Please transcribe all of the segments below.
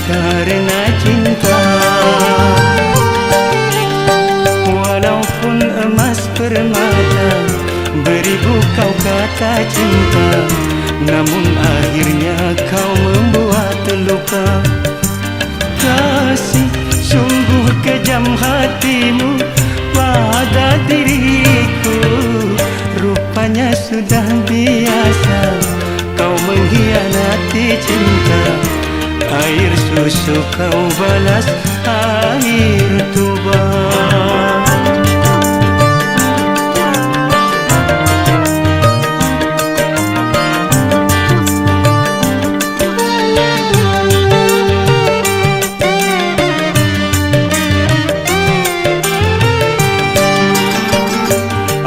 karena cinta. Walaupun emas permata, beribu kau kata cinta, namun akhirnya kau membuat luka. Kasih, sungguh kejam hatimu pada diriku. Rupanya sudah biasa kau mengkhianati cinta. Air susu kau balas air tuba.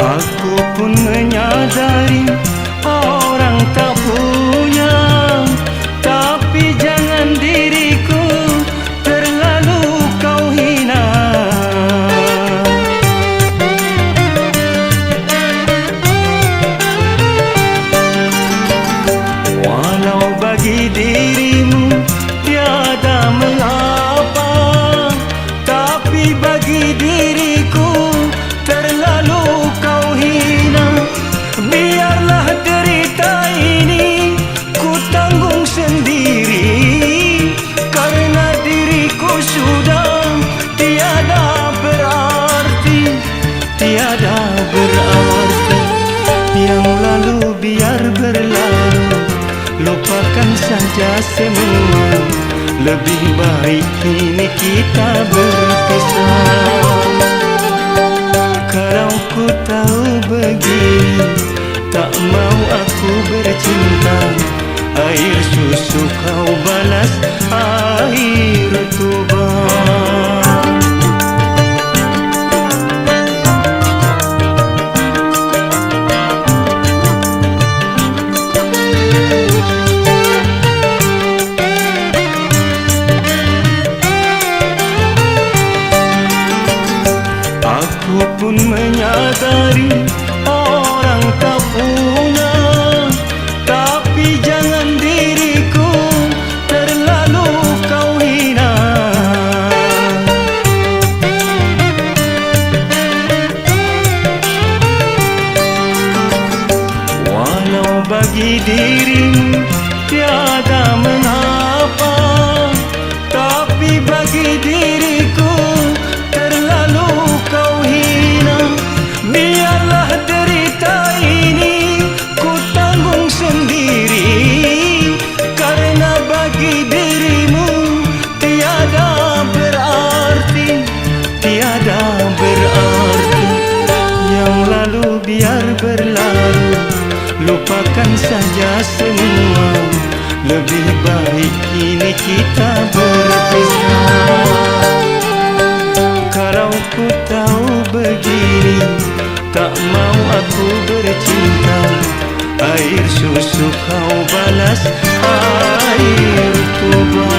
Aku pun menyadari orang tak punya, tapi jangan diriku terlalu kau hina. Walau bagi dirimu tiada mengapa, tapi bagi diriku terlalu kau hina. Biarlah derita ini ku tanggung sendiri, karena diriku sudah tiada berarti, tiada berarti. Yang lalu biar berlalu, lupakan saja semua. Lebih baik kini kita berpisah. Kalau ku tahu begini, tak mau aku bercinta. Air susu kau balas air tuba. Aku pun menyadari orang tak punya, tapi jangan diriku terlalu kau hina. Walau bagi dirimu tiada mengapa, tapi bagi diriku terlalu kau hina. Biarlah derita ini ku tanggung sendiri, karena bagi dirimu tiada berarti, tiada berarti. Yang lalu biar berlalu, lupakan saja semua. Lebih baik kini kita berpisah. Kalau ku tahu begini, tak mau aku bercinta. Air susu kau balas air tuba.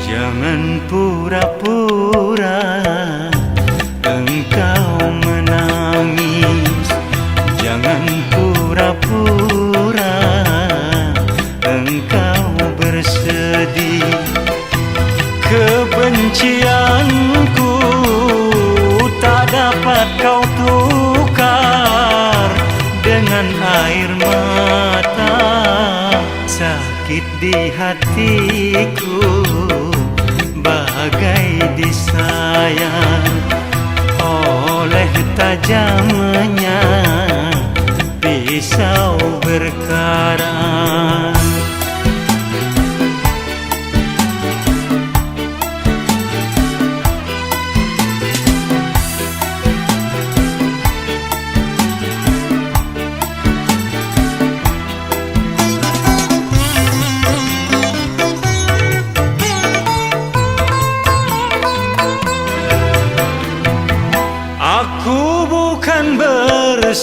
Jangan pura-pura engkau menangis. Jangan pura-pura engkau bersedih. Kebencianku tak dapat kau tukar dengan air mata. Sakit di hatiku bagai disayang oleh tajamnya pisau berkarat.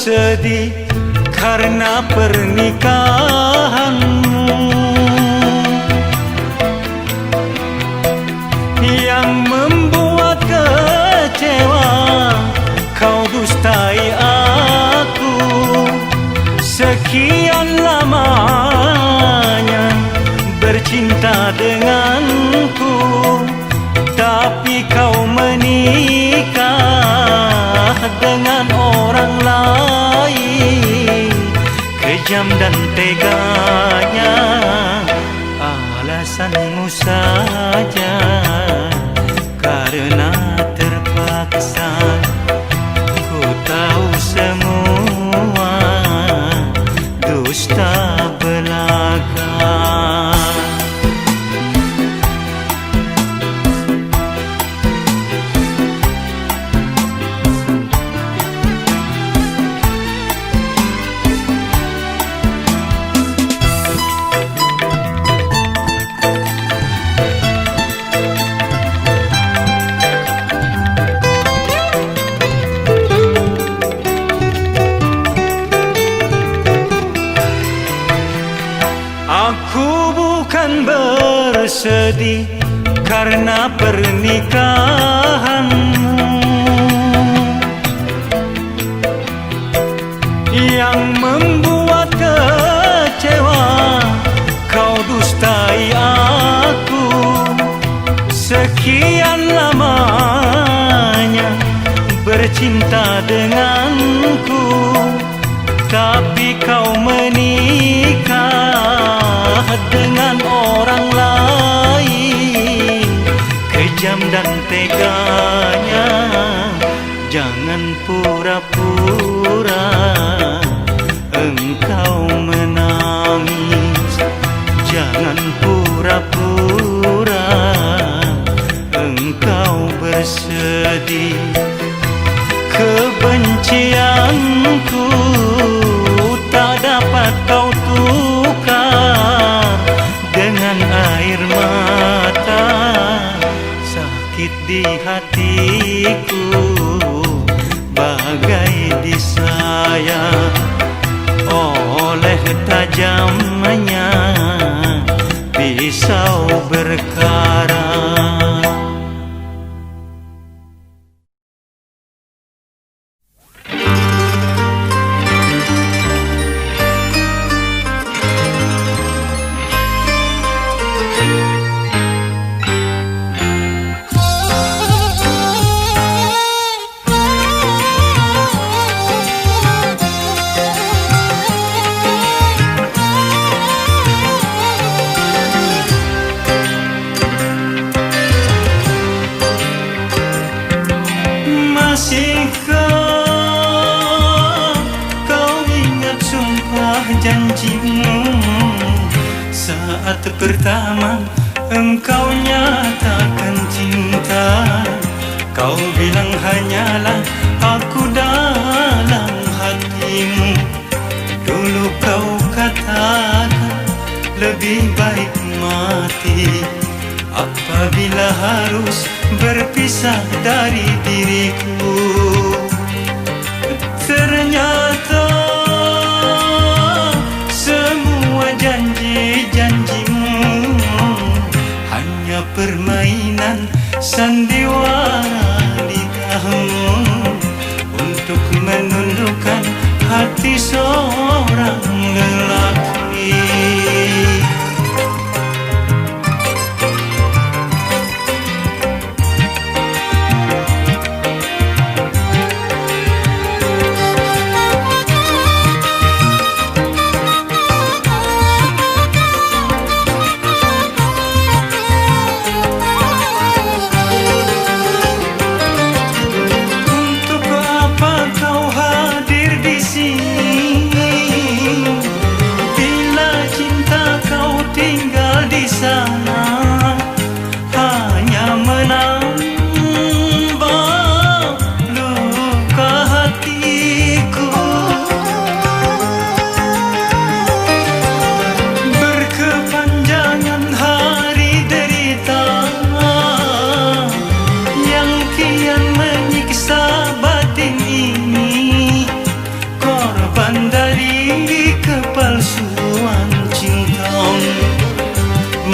bersedih karena pernikahanmu yang membuat kecewa. Kau dustai aku sekian lamanya bercinta denganku, tapi kau menikah dengan orang lain. Kejam dan teganya alasanmu saja, karena terpaksa. Ku tahu semua dusta belaka. Aku bukan bersedih karena pernikahanmu yang membuat kecewa. Kau dustai aku sekian lamanya bercinta denganku, tapi kau menikah dengan orang lain. Kejam dan teganya, jangan pura-pura engkau menangis. Jangan pura-pura engkau bersedih. Kebencianku tak dapat kau tukar dengan air mata. Sakit di hatiku bagai disayat oleh tajamnya pisau berkarat. Masihkah kau ingat sumpah janjimu saat pertama engkau nyatakan cinta? Kau bilang hanyalah aku dalam hatimu. Dulu kau katakan lebih baik mati apabila harus berpisah dari diriku. Ternyata semua janji-janjimu hanya permainan sandiwara lidahmu untuk menundukkan hati seorang lelaki.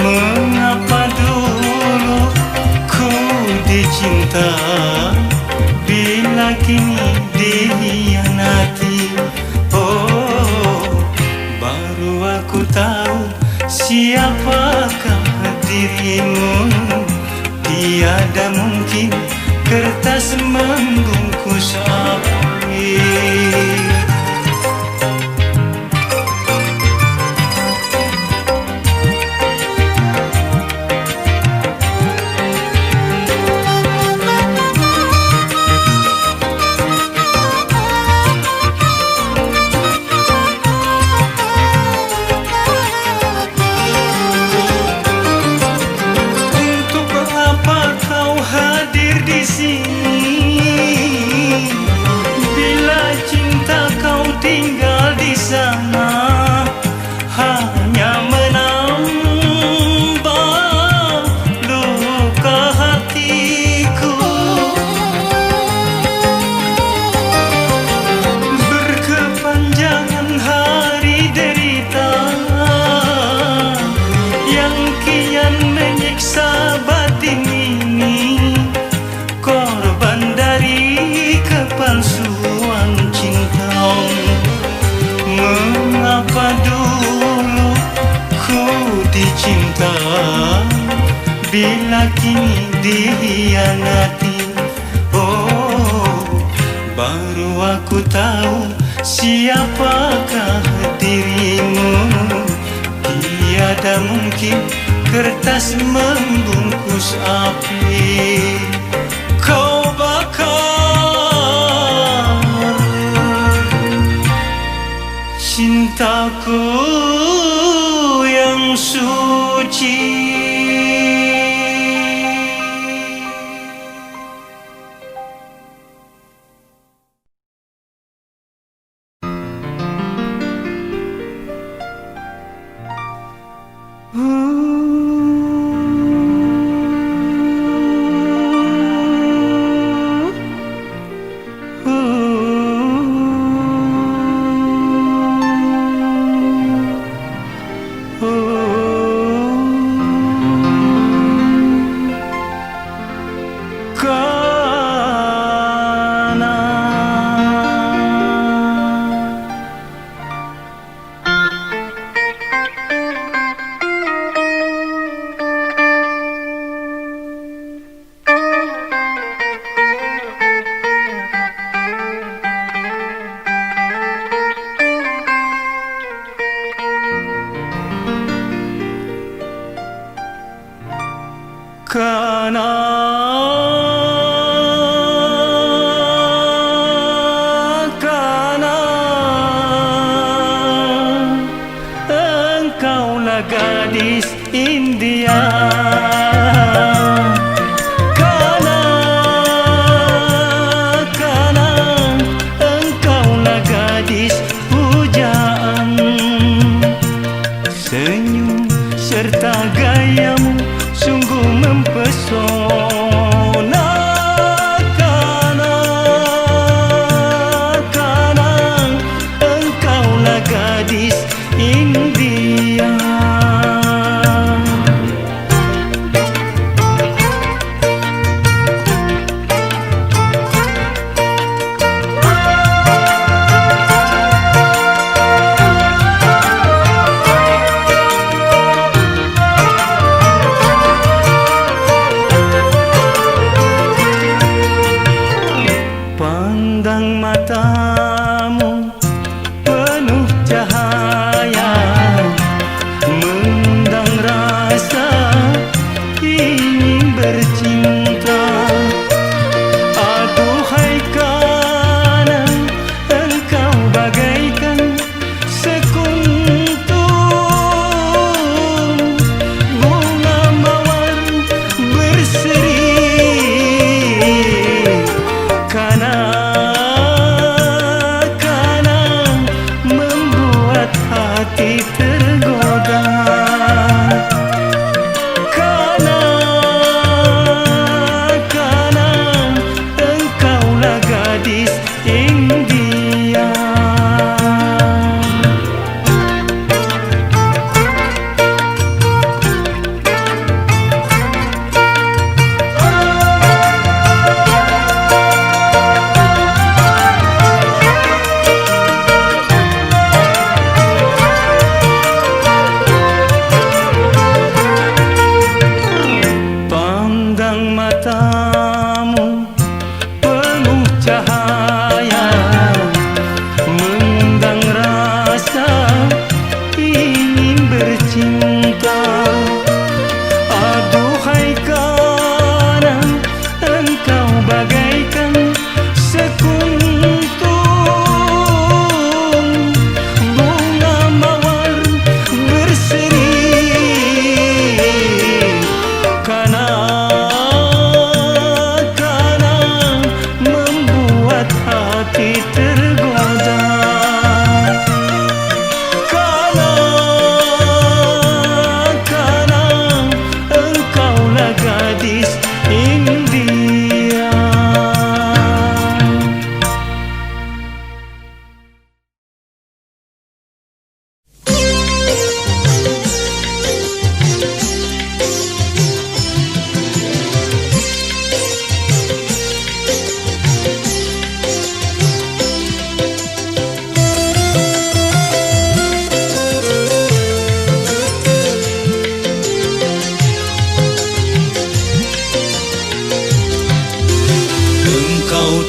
Mengapa dulu ku dicinta, bila kini dikhianati. Oh, baru aku tahu siapakah dirimu. Tiada mungkin kertas membungkus api. Bila cinta kau tinggal di sana, hanya menambah luka hatiku. Berkepanjangan hari derita yang kian menyiksa batin ini, korban dari kepalsuan cinta. Mengapa dulu ku dicinta, bila kini dikhianati. Oh, baru aku tahu siapakah dirimu. Tiada mungkin kertas membungkus api. Kau bakar cintaku yang suci. Karena engkaulah gadis India. Karena engkaulah gadis pujaan. Senyum serta gayamu sungguh mempesona. Karena engkaulah gadis India.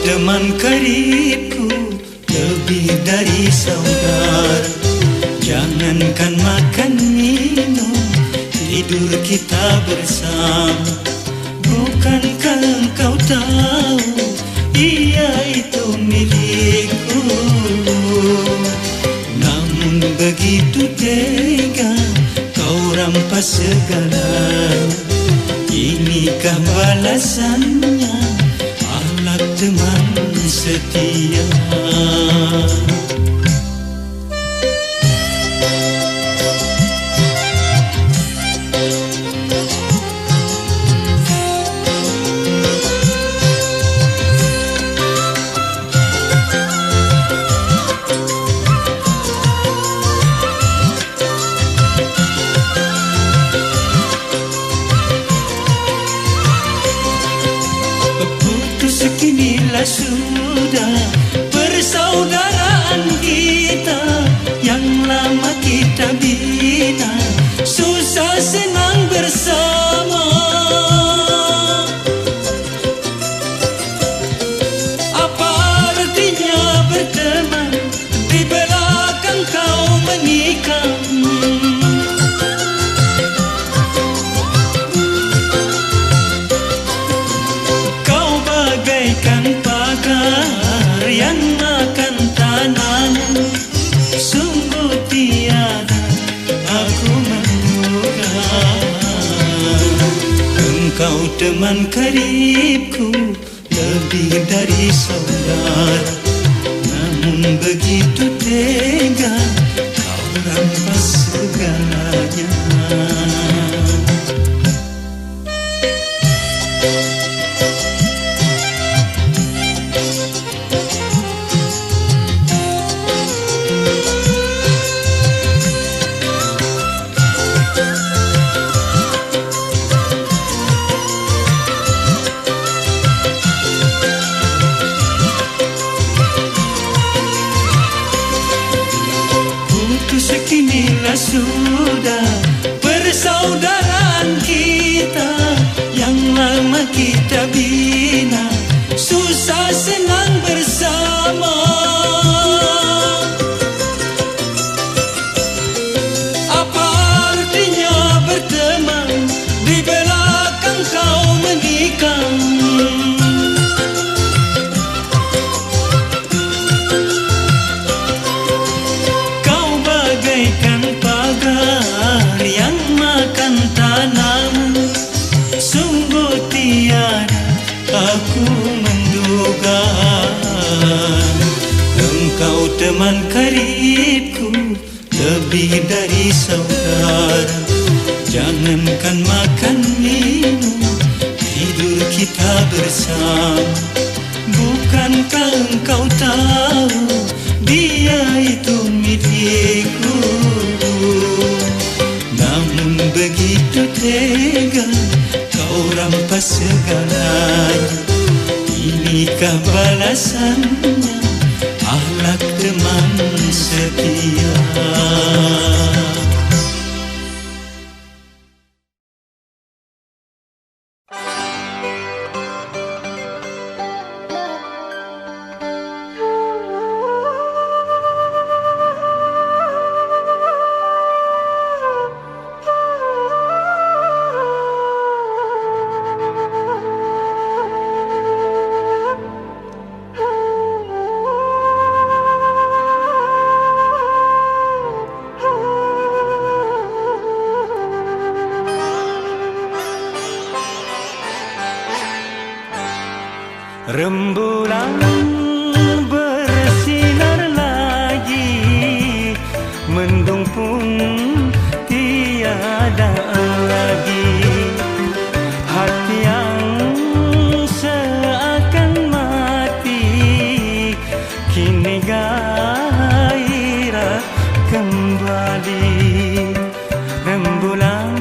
teman karibku, lebih dari saudara. Jangankan makan minum, tidur kita bersama. Bukankah engkau tahu, ia itu milikku. Namun begitu tega kau rampas segalanya. Inikah balasannya, akhlak teman setia. Kinilah sudah persaudaraan kita yang lama kita bina, susah senang bersama. Apa artinya berteman di belakang kau menikah? Bagaikan pagar yang makan tanaman, sungguh tiada aku menduga. Engkau teman karibku, lebih dari saudara. Namun begitu tega kau rampas segalanya. Kinilah sudah persaudaraan kita yang lama kita bina, susah senang bersama. Apa artinya berteman di belakang kau menikah? Bagaikan pagar yang makan tanaman, sungguh tiada aku menduga. Engkau teman karibku, lebih dari saudara. Jangankan makan minum, tidur kita bersama. Bukankah engkau tahu, dia itu milikku. Namun begitu tega kau rampas segalanya. Inikah balasannya, akhlak teman setia. Rembulan bersinar lagi, mendung pun tiada lagi. Hati yang seakan mati, kini gairah kembali. Rembulan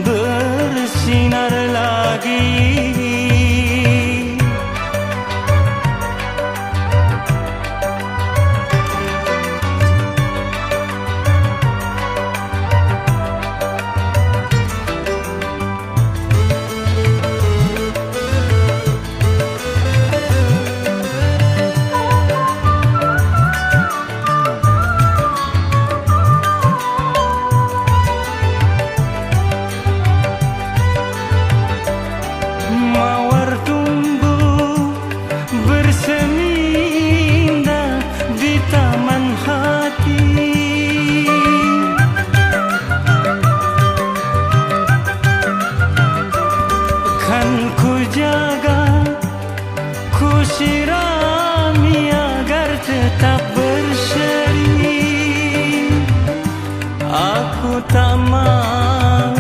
bersinar lagi, sirami agar tetap berseri. Aku tak mau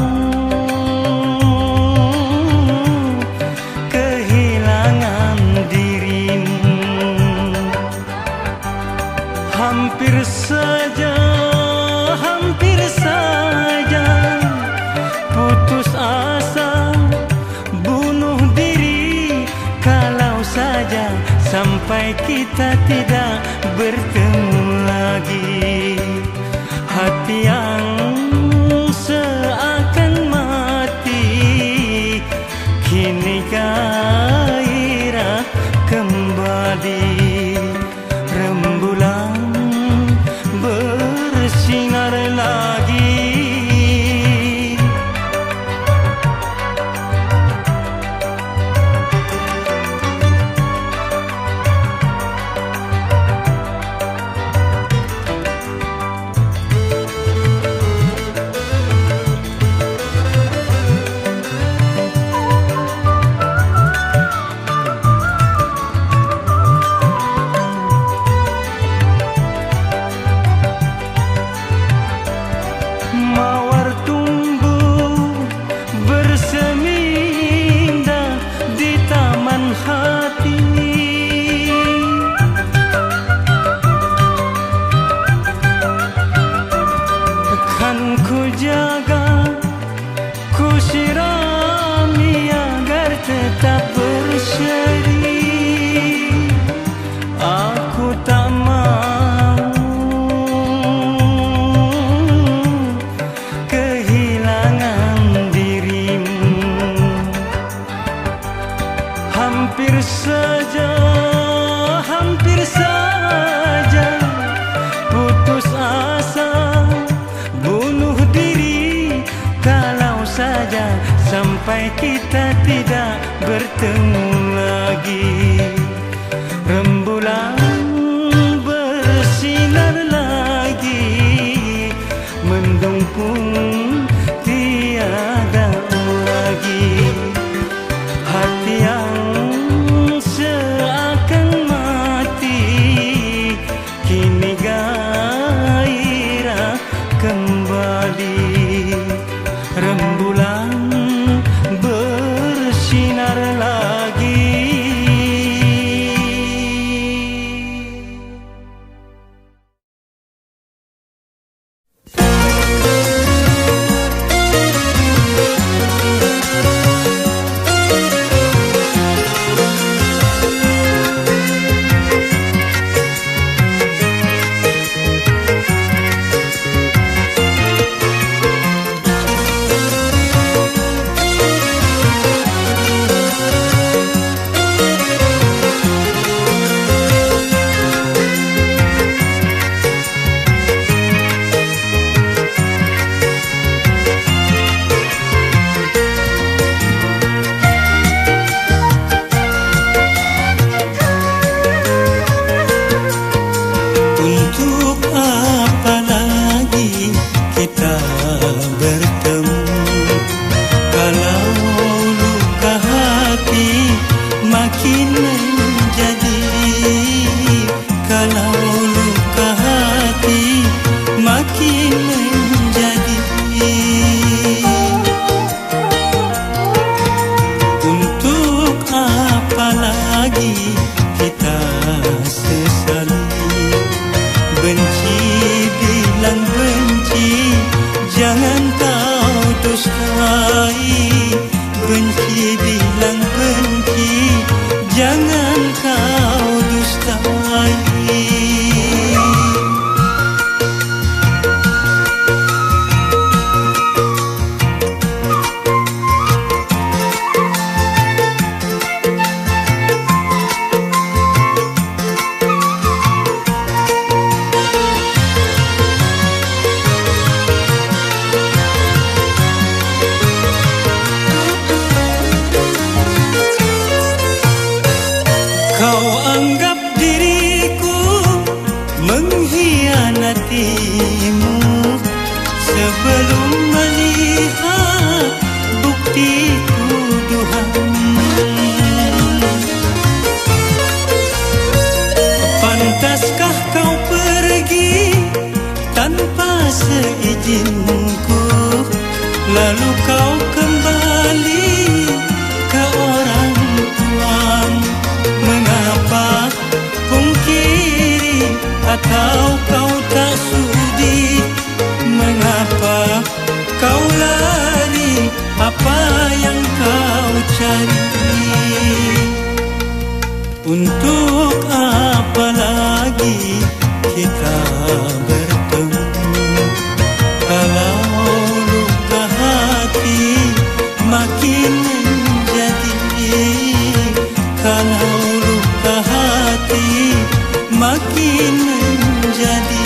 kehilangan dirimu. Hampir saja putus asa, bunuh diri kalau saja sampai kita tidak bertemu lagi. Hati yang seakan mati kini gairah kembali. Rembulan bersinar lagi. Ku jaga, ku sirami agar tetap berseri. Aku tak mau kehilangan dirimu. Hampir saja putus asa, bunuh diri kalau saja sampai kita tidak bertemu lagi. Rembulan bersinar lagi, mendung pun tiada lagi. Hati yang seakan mati kini gairah kembali. Rembulan bersinar lagi. Untuk apa lagi kita bertemu kalau luka hati makin menjadi, kalau luka hati makin menjadi.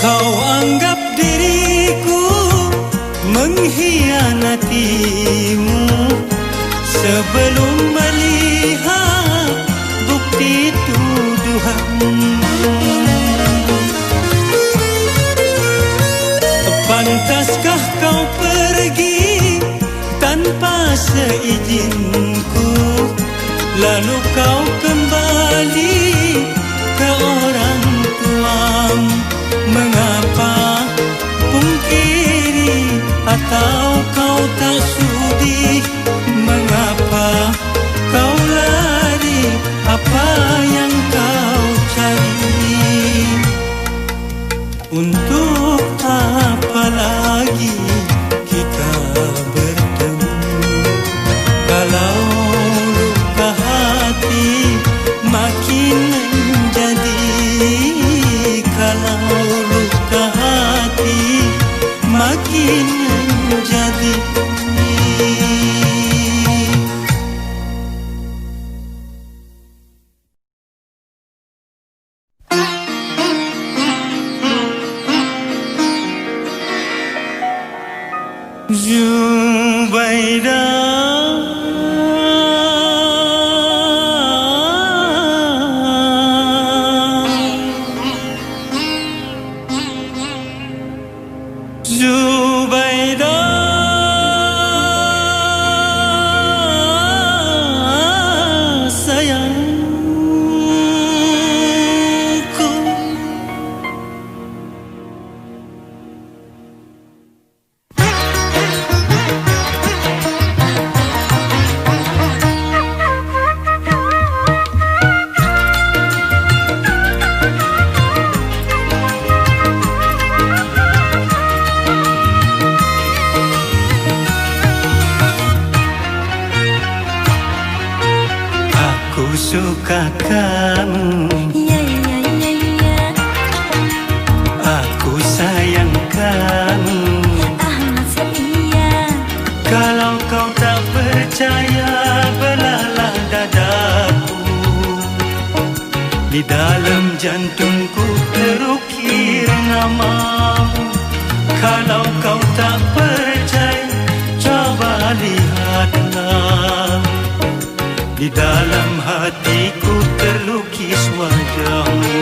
Kau anggap diriku mengkhianatimu sebelum melihat bukti tuduhanmu. Pantaskah kau pergi tanpa seizinku, lalu kau kembali ke orang tuamu? Mengapa pungkiri atau kau tak sudi? Mengapa kau lari? Apa yang kau cari? Untuk apa lagi kita bertemu kalau luka hati makin menjadi, kalau luka hati makin menjadi. Zubaidah, sayangku. Aku suka kamu, Ya ya ya ya, aku sayang kamu. amat setia. Kalau kau tak percaya, belalah dadaku. Di dalam jantungku terukir namamu. Kalau kau tak percaya, coba lihatlah. Di dalam hatiku terlukis wajahmu,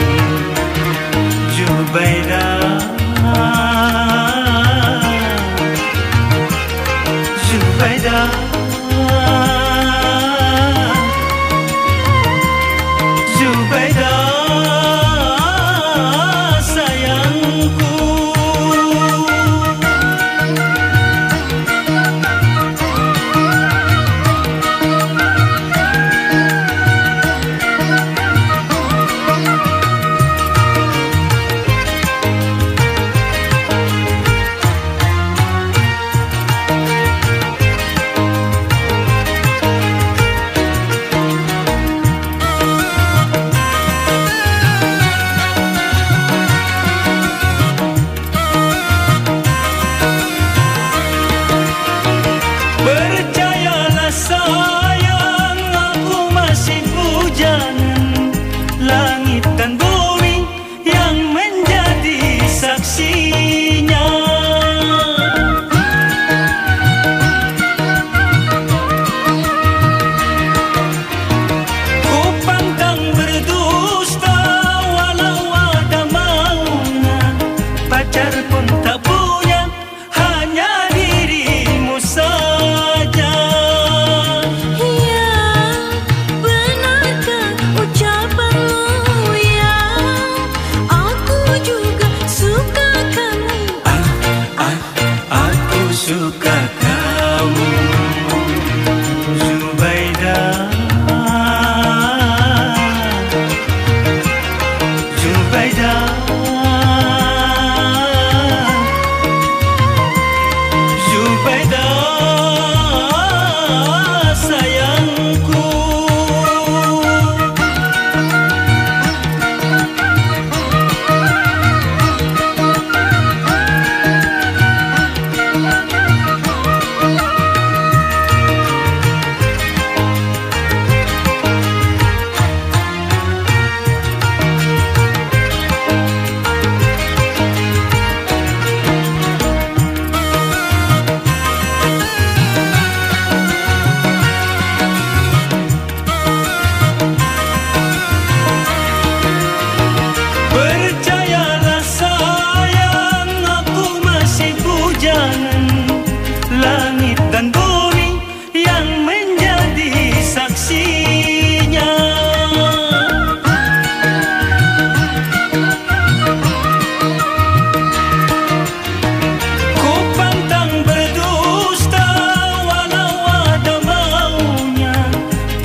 Zubaidah, Zubaidah, Zubaidah, sayangku.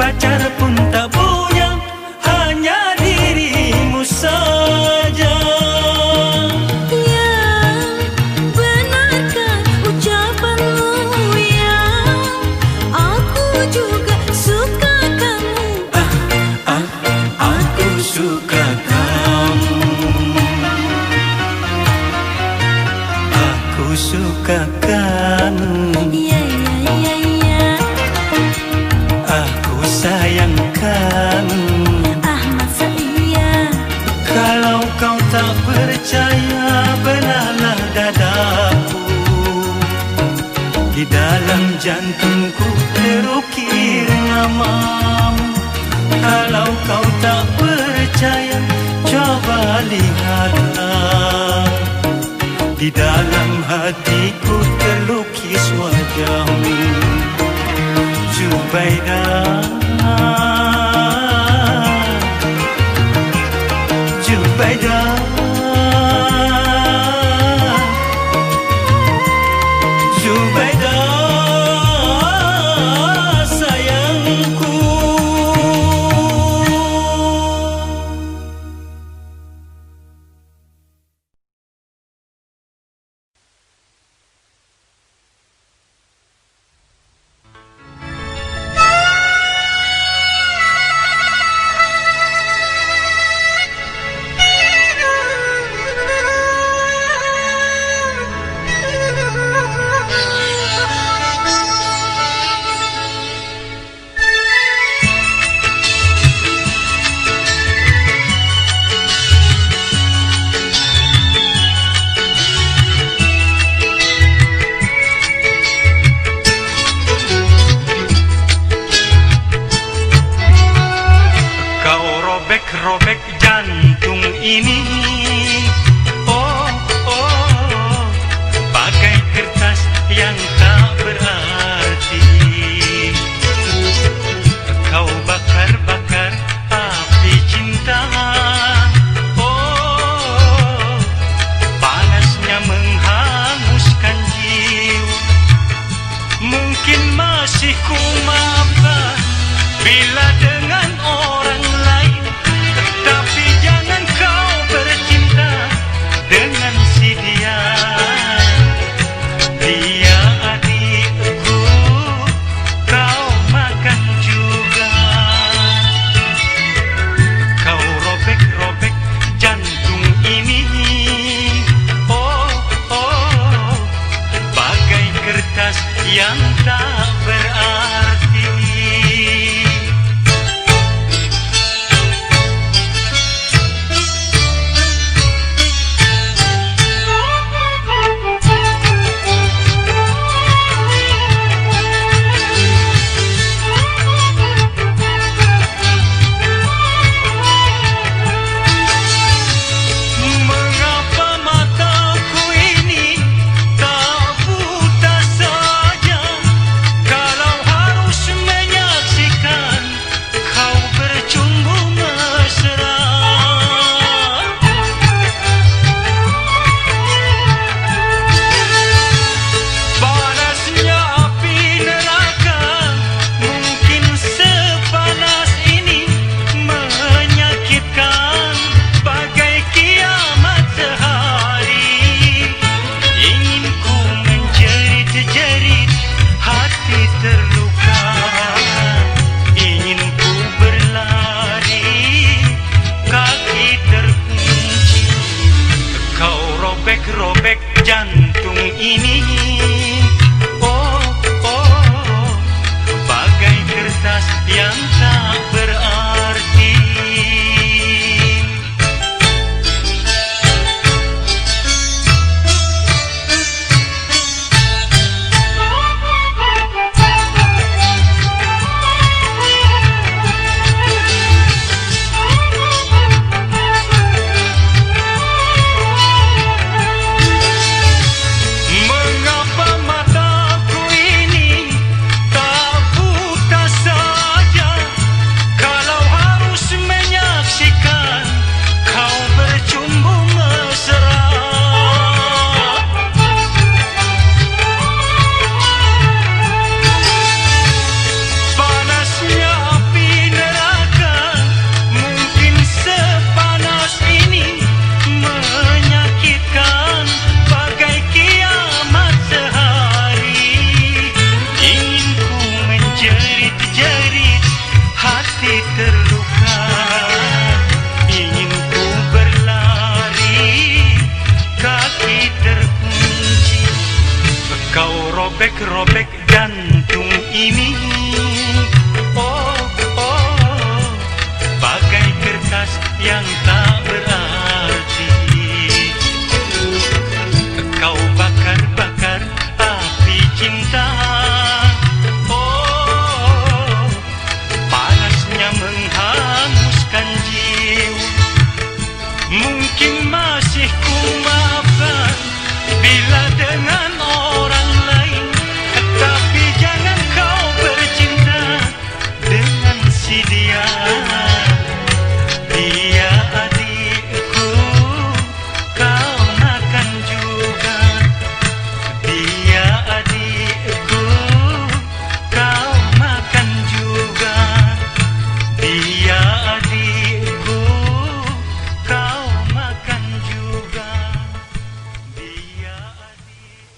pacar pun tak punya, hanya dirimu saja. Yang benarkah ucapanmu yang aku juga suka kamu. Aku suka kamu. Aku suka kamu. Ya ya ya ya. Aku sayang kamu. Masa iya. Kalau kau tak percaya, benarlah dadaku. Di dalam jantungku terukir namamu. Kalau kau tak percaya, coba lihatlah. Di dalam hatiku terlukis wajahmu, Jubaidah, Jubaidah, Jubaidah, sayangku. Robek jantung ini, oh, oh, bagai kertas yang tak berarti. Kau bakar-bakar api cinta, oh, panasnya menghanguskan jiwa. Mungkin masih ku maafkan bila dengan orang lain, tapi jangan kau bercinta dengan si dia. Dia adikku, kau makan juga. Kau robek-robek jantung ini, oh, oh, bagai kertas yang tak berarti. Robek jantung ini, oh, oh, bagai kertas yang tak berarti. Kau hati terluka, ingin ku berlari, kaki terkunci. Kau robek-robek jantung ini, oh, oh, bagai kertas yang tak berarti. Kau bakar-bakar api cinta, oh, panasnya menghanguskan jiwa. Mungkin masih ku maafkan bila dengan orang lain, tapi jangan kau bercinta dengan si dia. Dia adikku, kau makan juga. Dia adikku, kau makan juga. Dia adikku, kau makan juga. Dia adik.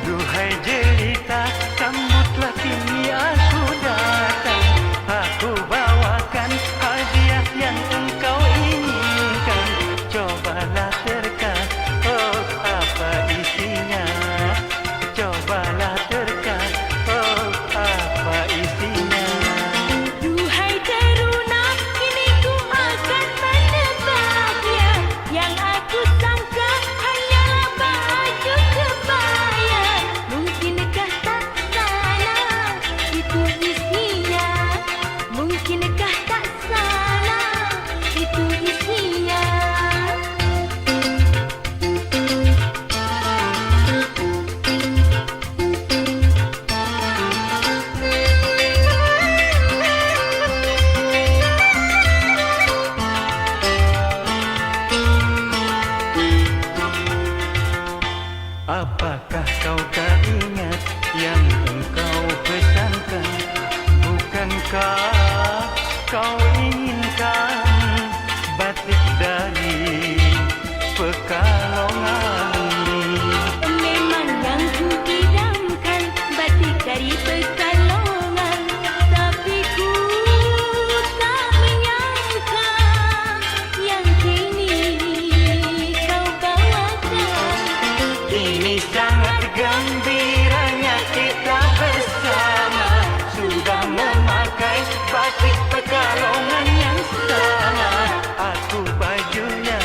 Duhai jelita, sambutlah kini aku datang. Aku bawakan hadiah yang engkau inginkan. Cobalah terka, oh apa isinya. Cobalah terka, oh apa isinya. Duhai teruna, kini ku akan menebaknya. Yang aku sangka hanyalah baju kebaya. Mungkinkah tak salah itu isinya? Mungkinkah tak salah itu isinya? Apakah kau tak ingat yang engkau pesankan? Bukankah kau inginkan batik dari Pekalongan? Memang yang ku idamkan batik dari Pekalongan, tapi ku tak menyangka yang kini kau bawakan. Ini sangat gembiranya kita bersama, sudah memakai batik Pekalongan yang sama. Aku bajunya,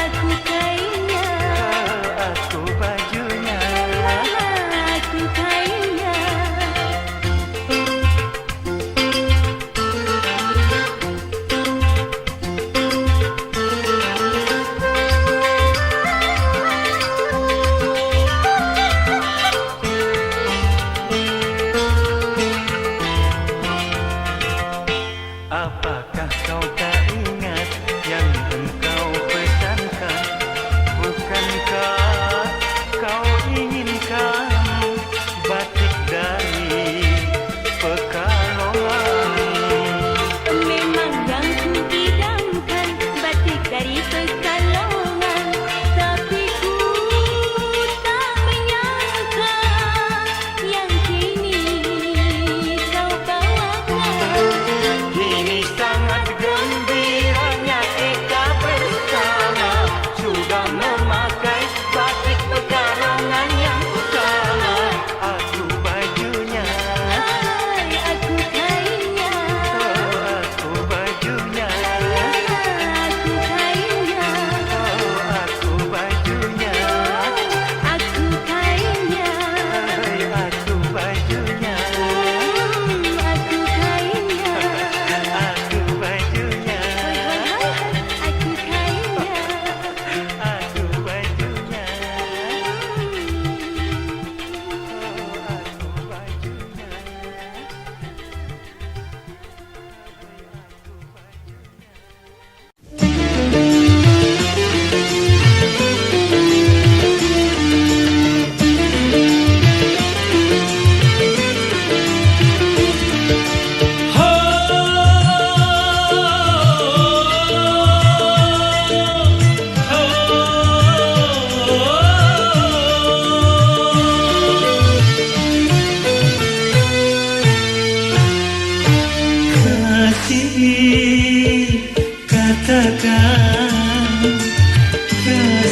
Aku kainnya, aku bajunya. aku kainnya.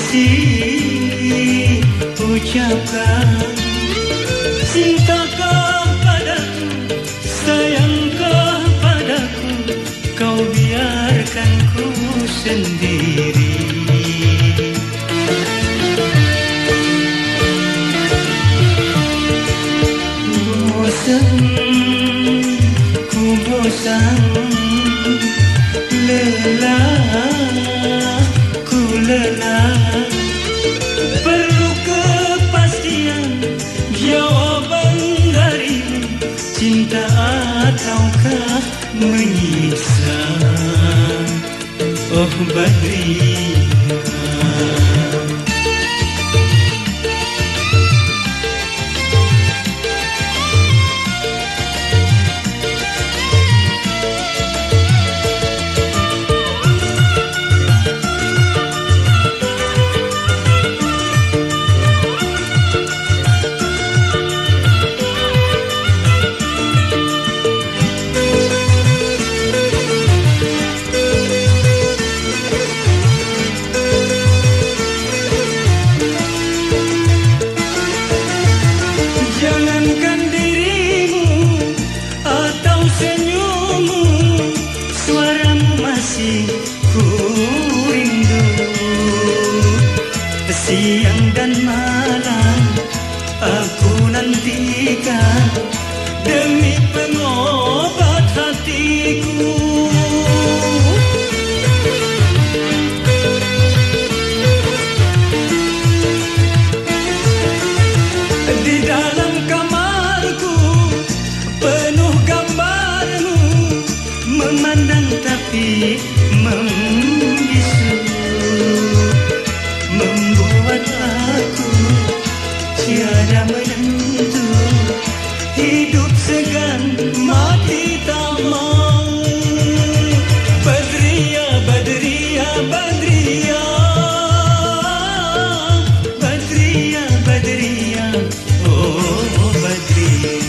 kasih ucapkan cintakah padaku, sayangkah padaku, kau biarkan ku sendiri. Bosan, ku bosan, lelah, ku lelah. Perlu kepastian, jawaban darimu, cinta ataukah menyiksa. Oh Badriah, jangankan dirimu atau senyummu, suaramu masih ku rindu. Siang dan malam aku nantikan demi pengobat hatiku. Di dalam kamarku penuh gambarmu, memandang tapi membisu, membuat aku tiada menentu, hidup segan mati tak mau. Badriah, Badriah, Badriah, Badriah, Badriah, oh Badriah.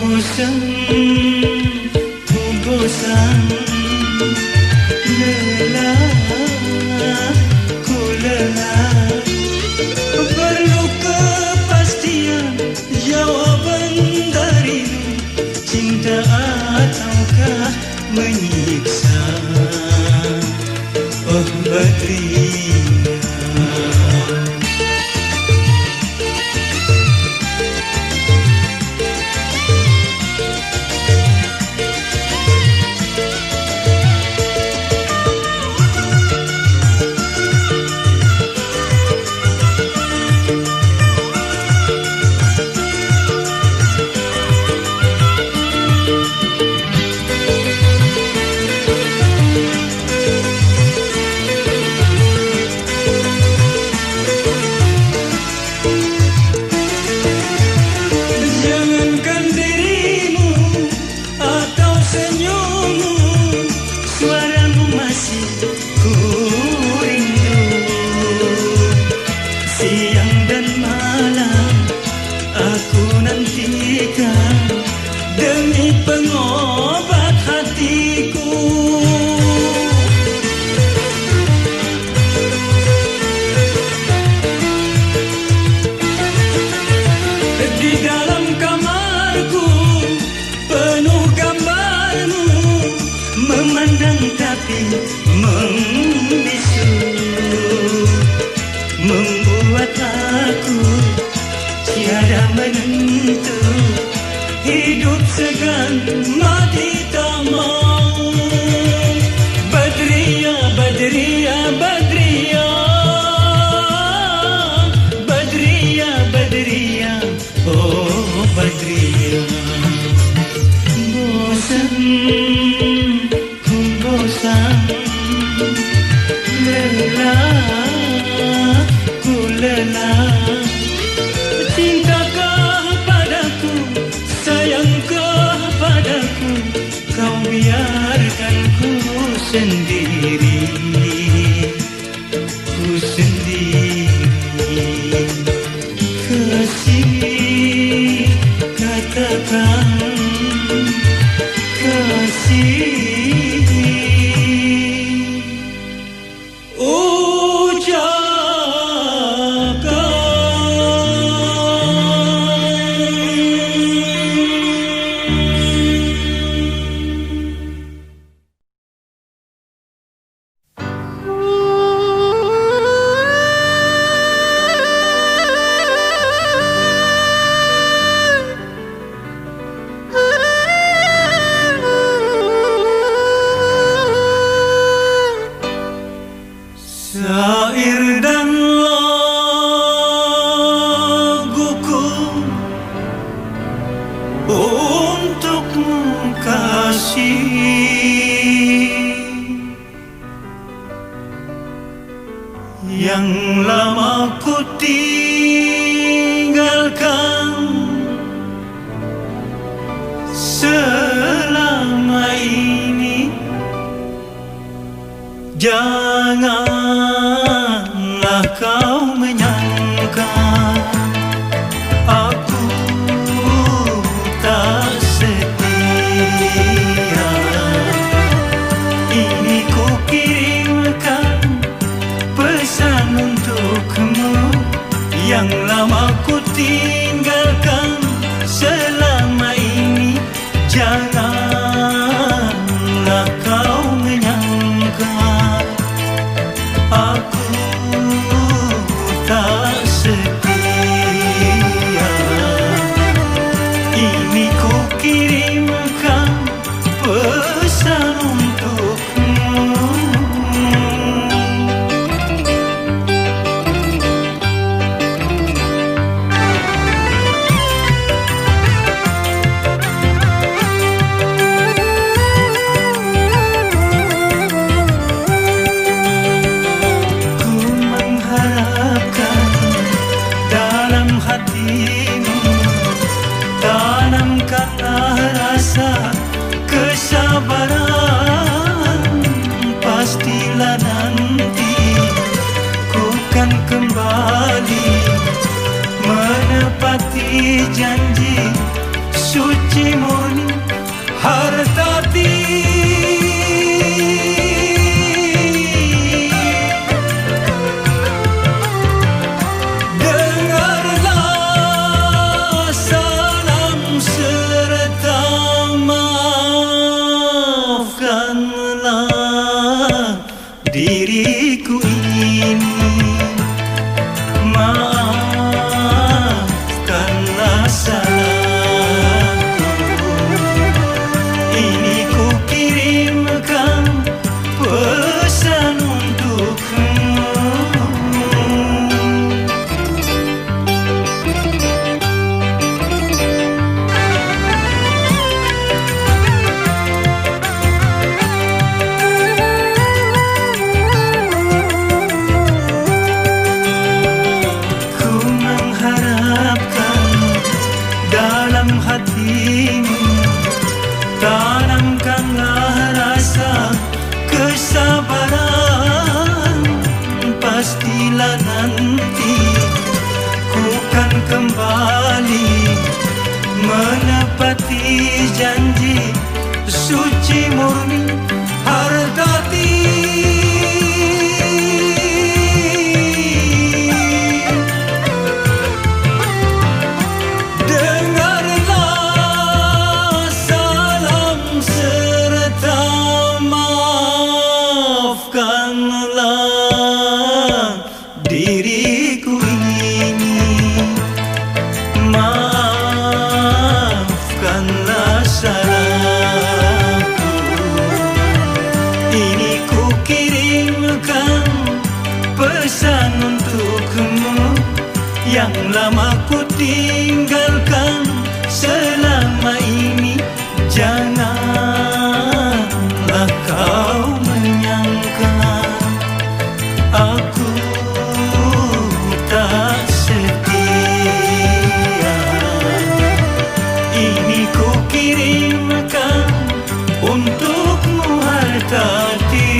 Bosan, ku bosan, lelah, ku lelah. Perlu kepastian, jawaban darimu, cinta ataukah menyiksa. Oh Badriah. Syair dan laguku untukmu kasih, yang lama ku tinggalkan selama ini. Janganlah kau menyangka aku tak setia. Ini ku kirimkan pesan untukmu, yang lama ku tinggalkan selama ini. Janganlah kau menyangka aku tak setia. Ini ku kirimkan pesan untukmu. Tanamkanlah rasa kesabaran, pastilah nanti ku kan kembali menepati janji suci murni hartati. Diriku ini, maafkanlah salahku. Ini ku kirimkan pesan untukmu. Tanamkanlah rasa kesabaran, pastilah nanti ku kan kembali menepati janji suci murni hartati. Maafkanlah diriku ini, maafkanlah salahku. Ini ku kirimkan pesan untukmu, yang lama ku tinggalkan selama ini. Janganlah kau menyangka aku tak setia. Ini ku kirimkan untukmu hartati.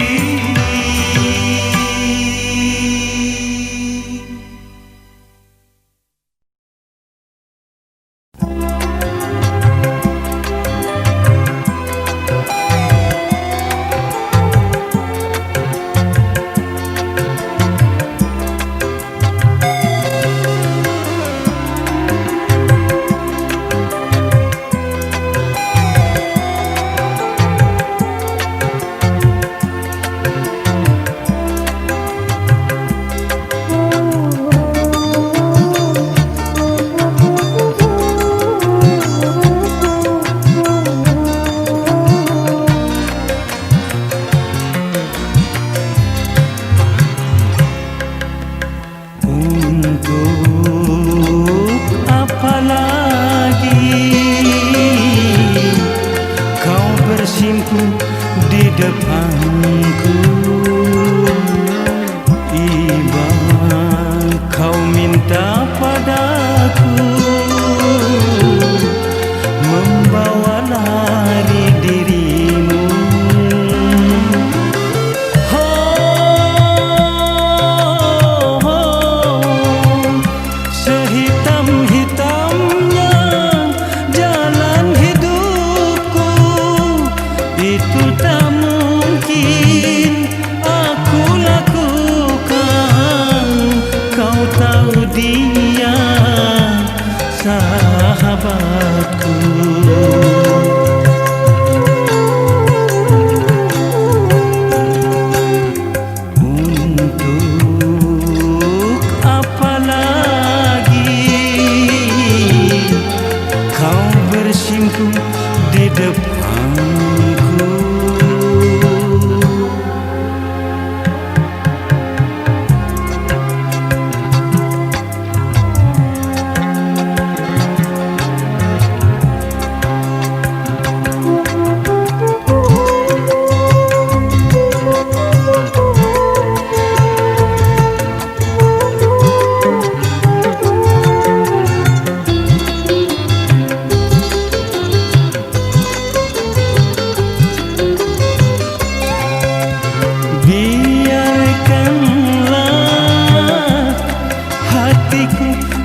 tahu dia sahabatku. Untuk apa lagi kau bersimpu di depanku?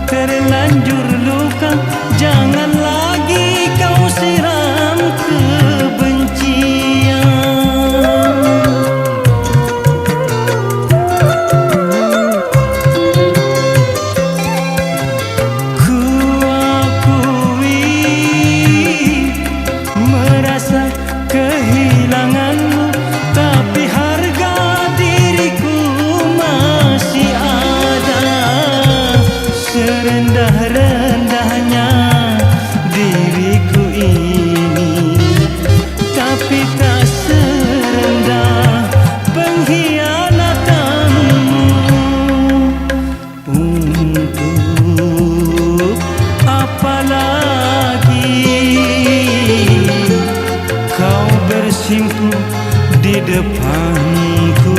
Terlanjur luka, jangan lagi kau siram kebencian. Ku akui merasa kehilanganmu, tapi harga diriku masih ada. Serendah-rendahnya diriku ini, tapi tak serendah pengkhianatanmu. Untuk apa lagi kau bersimpu di depanku?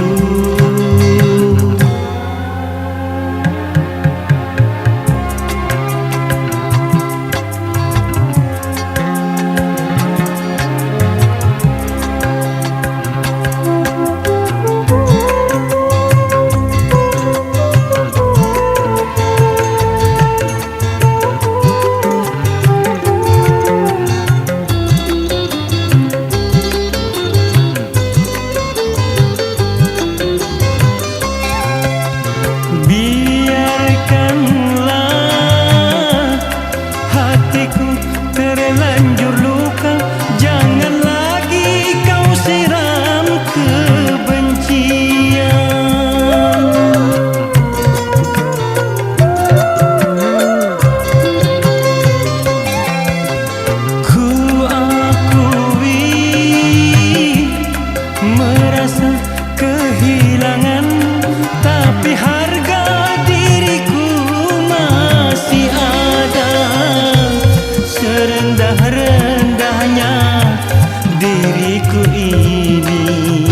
Biarkanlah hatiku terlanjur luka, jangan lagi kau siram kebencian. Ku akui merasa kehilanganmu, tapi harga diriku masih ada. Serendah-rendahnya diriku ini,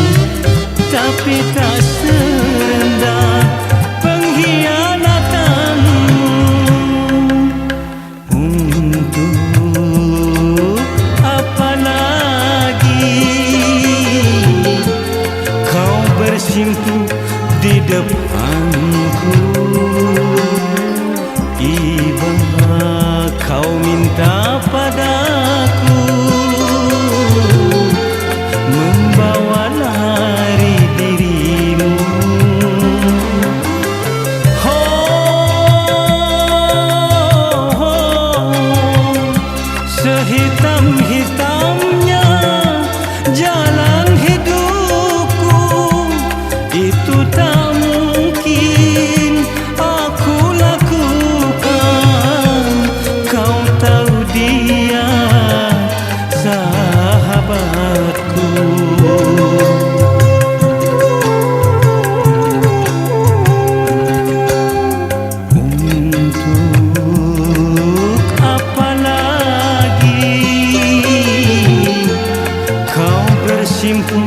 tapi tak serendah pengkhianatanmu. Untuk apa lagi kau bersimpu di depanku? Iba kau minta padaku membawa lari dirimu. Sehitam-hitamnya jalan hidupku, itu tak mungkin aku lakukan. Kau tahu dia sahabatku. Untuk apa lagi kau bersimpu